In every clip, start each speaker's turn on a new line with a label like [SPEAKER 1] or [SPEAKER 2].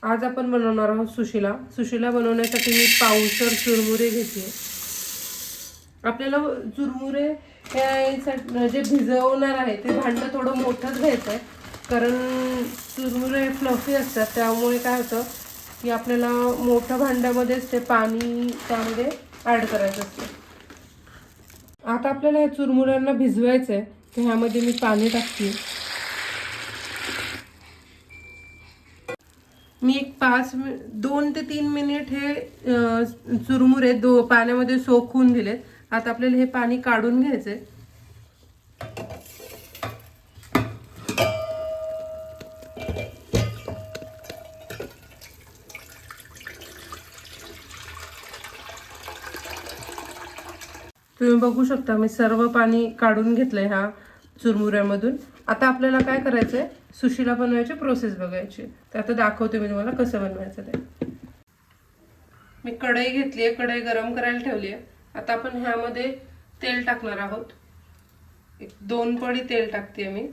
[SPEAKER 1] आज आपण बनवणार आहोत सुशिला. सुशिला बनवण्यासाठी मी पावशर चुरमुरे घेतले. आपल्याला चुरमुरे हे जे भिजवणार आहे ते भांडं थोडं मोठंच घ्यायचं आहे, कारण चुरमुरे फ्लफी असतात. त्यामुळे काय होतं की आपल्याला मोठ्या भांड्यामध्येच ते पाणी त्यामध्ये ॲड करायचं असतं. आता आपल्याला या चुरमुऱ्यांना भिजवायचं आहे, तर ह्यामध्ये मी पाणी टाकते. मी एक 2 ते 3 मिनिट हे चुरमुरे पाण्यामध्ये सोक होऊन दिलेत. आता आपल्याला हे पाणी काढून घ्यायचंय. तुम्ही बघू शकता मी सर्व पाणी काढून घेतलंय ह्या चुरमुऱ्यामधून. आता आपल्याला काय करायचंय, सुशिला बनवायची प्रोसेस बघायची. तर आता दाखवते मी तुम्हाला कसं बनवायचं ते. मी कढई घेतली आहे, कढई गरम करायला ठेवली आहे. आता आपण ह्यामध्ये तेल टाकणार आहोत. 2 पळी तेल टाकते मी.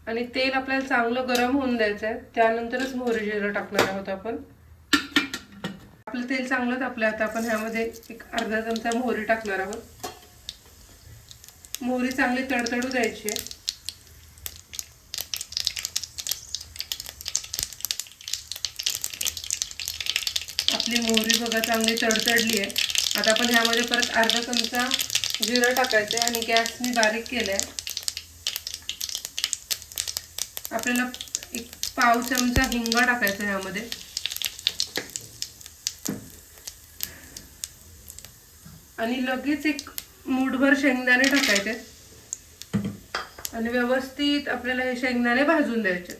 [SPEAKER 1] आणि तेल आपल्याला चांगलं गरम होऊन द्यायचं आहे, त्यानंतरच मोहरी जिरं टाकणार आहोत आपण. आपलं तेल चांगलं तापलं. आता आपण ह्यामध्ये एक अर्धा चमचा मोहरी टाकणार आहोत. मोहरी चांगली तडतडू द्यायची आहे. आपली मोहरी बघा चांगली तडतडली आहे. आता आपण ह्यामध्ये परत अर्धा चमचा जिरं टाकायचं आहे आणि गॅस मी बारीक केलाय. आपल्याला एक पाव चमचा हिंग टाकायचा ह्यामध्ये. आणि लगेच एक मूठभर शेंगदाणे टाकायचे आणि व्यवस्थित आपल्याला हे शेंगदाणे भाजून द्यायचे.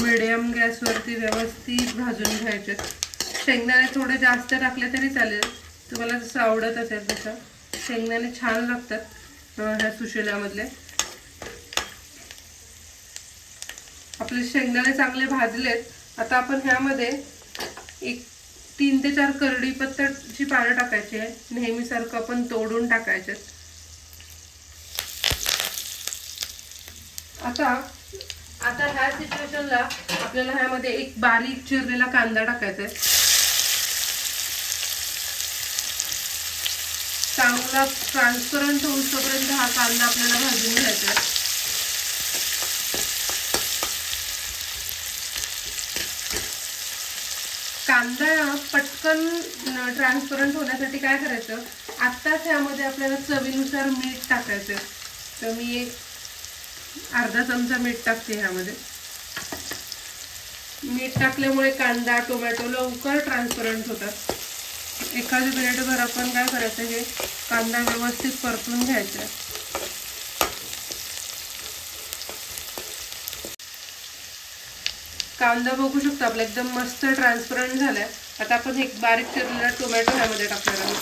[SPEAKER 1] मीडियम गॅसवरती व्यवस्थित भाजून घ्यायचे. शेंगदाणे थोडे जास्त टाकले तरी चालेल, तुम्हाला जसं आवडत असेल तसं. शेंगदाणे छान लागतात ह्या सुशिल्यामधले. आपले शेंगदाणे चांगले भाजलेत. आता आपण ह्यामध्ये एक 3 ते 4 कढीपत्त्याची पानं टाकायची आहे. नेहमीसारखं आपण तोडून टाकायचे. आता ह्या सिच्युएशनला आपल्याला ह्यामध्ये एक बारीक चिरलेला कांदा टाकायचा आहे. चांगला ट्रान्सपरंट होईपर्यंत हा कांदा आपल्याला भाजून घ्यायचा आहे. कांदा पटकन ट्रान्सपरंट होण्यासाठी काय करायचं, आत्ताच ह्यामध्ये आपल्याला चवीनुसार मीठ टाकायचं. तर मी एक अर्धा चमचा मीठ टाकते ह्यामध्ये. मीठ टाकल्यामुळे कांदा टोमॅटो लवकर ट्रान्सपरंट होतात. एखादी मिनिटभर आपण काय करायचं, हे कांदा व्यवस्थित परतून घ्यायचा. कांदा बघू शकतो आपला एकदम मस्त ट्रान्सपरंट झालाय. आता आपण एक बारीक चिरलेला टोमॅटो ह्यामध्ये टाकणार आहोत.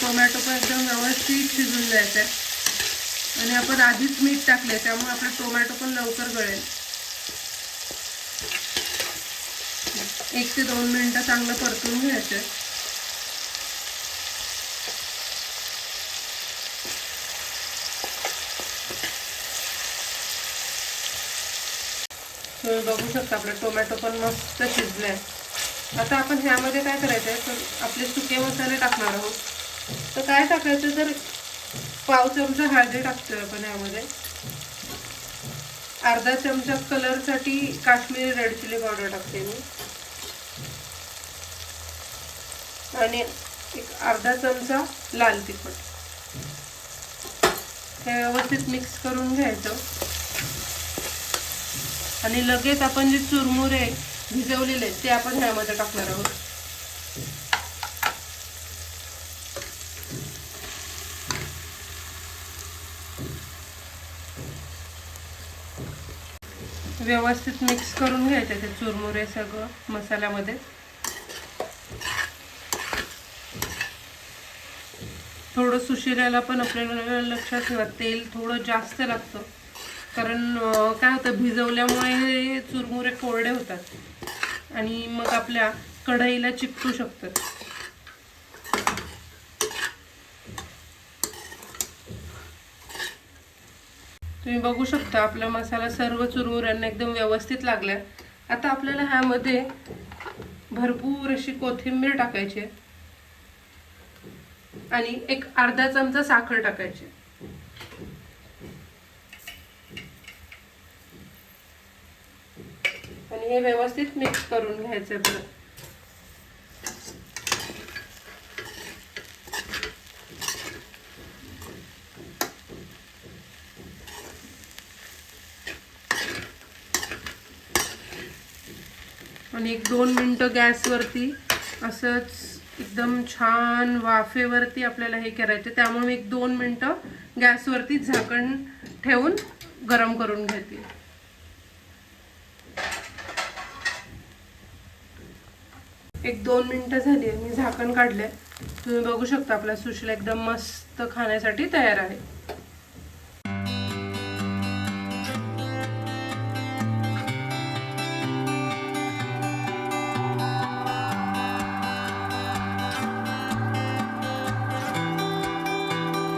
[SPEAKER 1] टोमॅटो पण एकदम व्यवस्थित शिजून द्यायचा आहे. आणि आपण आधीच मीठ टाकले त्यामुळे आपला टोमॅटो पण लवकर गळेल. 1 ते 2 मिनिटं चांगलं परतून घ्यायचं. तुम्ही बघू शकता आपला टोमॅटो पण मस्त शिजलाय. आता आपण ह्यामध्ये काय करायचंय, तर आपले सुके मसाले टाकणार आहोत. तर काय टाकायचं, तर पाव चमचा हळदी टाकतोय आपण ह्यामध्ये. अर्धा चमचा कलरसाठी काश्मीरी रेड चिली पावडर टाकते मी. आणि एक अर्धा चमचा लाल तिखट. हे व्यवस्थित मिक्स करून घ्यायचं. आणि लगेच आपण जे चुरमुरे भिजवलेले ते आपण ह्यामध्ये टाकणार आहोत. व्यवस्थित मिक्स करून घ्यायचे ते चुरमुरे सगळं मसाल्यामध्ये. थोडं सुशिऱ्याला पण आपल्याला लक्षात ठेवा, तेल थोडं जास्त लागतं. कारण काय होतं, भिजवल्यामुळे हे चुरमुरे कोरडे होतात आणि मग आपल्या कढईला चिकटू शकतात. तुम्ही बघू शकता आपला मसाला सर्व चुरमुऱ्यांना एकदम व्यवस्थित लागलाय. आता आपल्याला ह्यामध्ये भरपूर अशी कोथिंबीर टाकायची आणि एक अर्धा चमचा साखर टाकायची. आणि हे व्यवस्थित मिक्स करून घ्यायचं परत. आणि 1-2 मिनिटं गॅसवरती असंच एकदम छान वाफेवरती आपल्याला हे करायचं. त्यामुळे मी 1-2 मिनिटं गॅसवरती झाकण ठेवून गरम करून घेते. एक 2 मिनिटं झाली, मी झाकण काढलंय. तुम्ही बघू शकता आपला सुशिला एकदम मस्त खाण्यासाठी तयार आहे.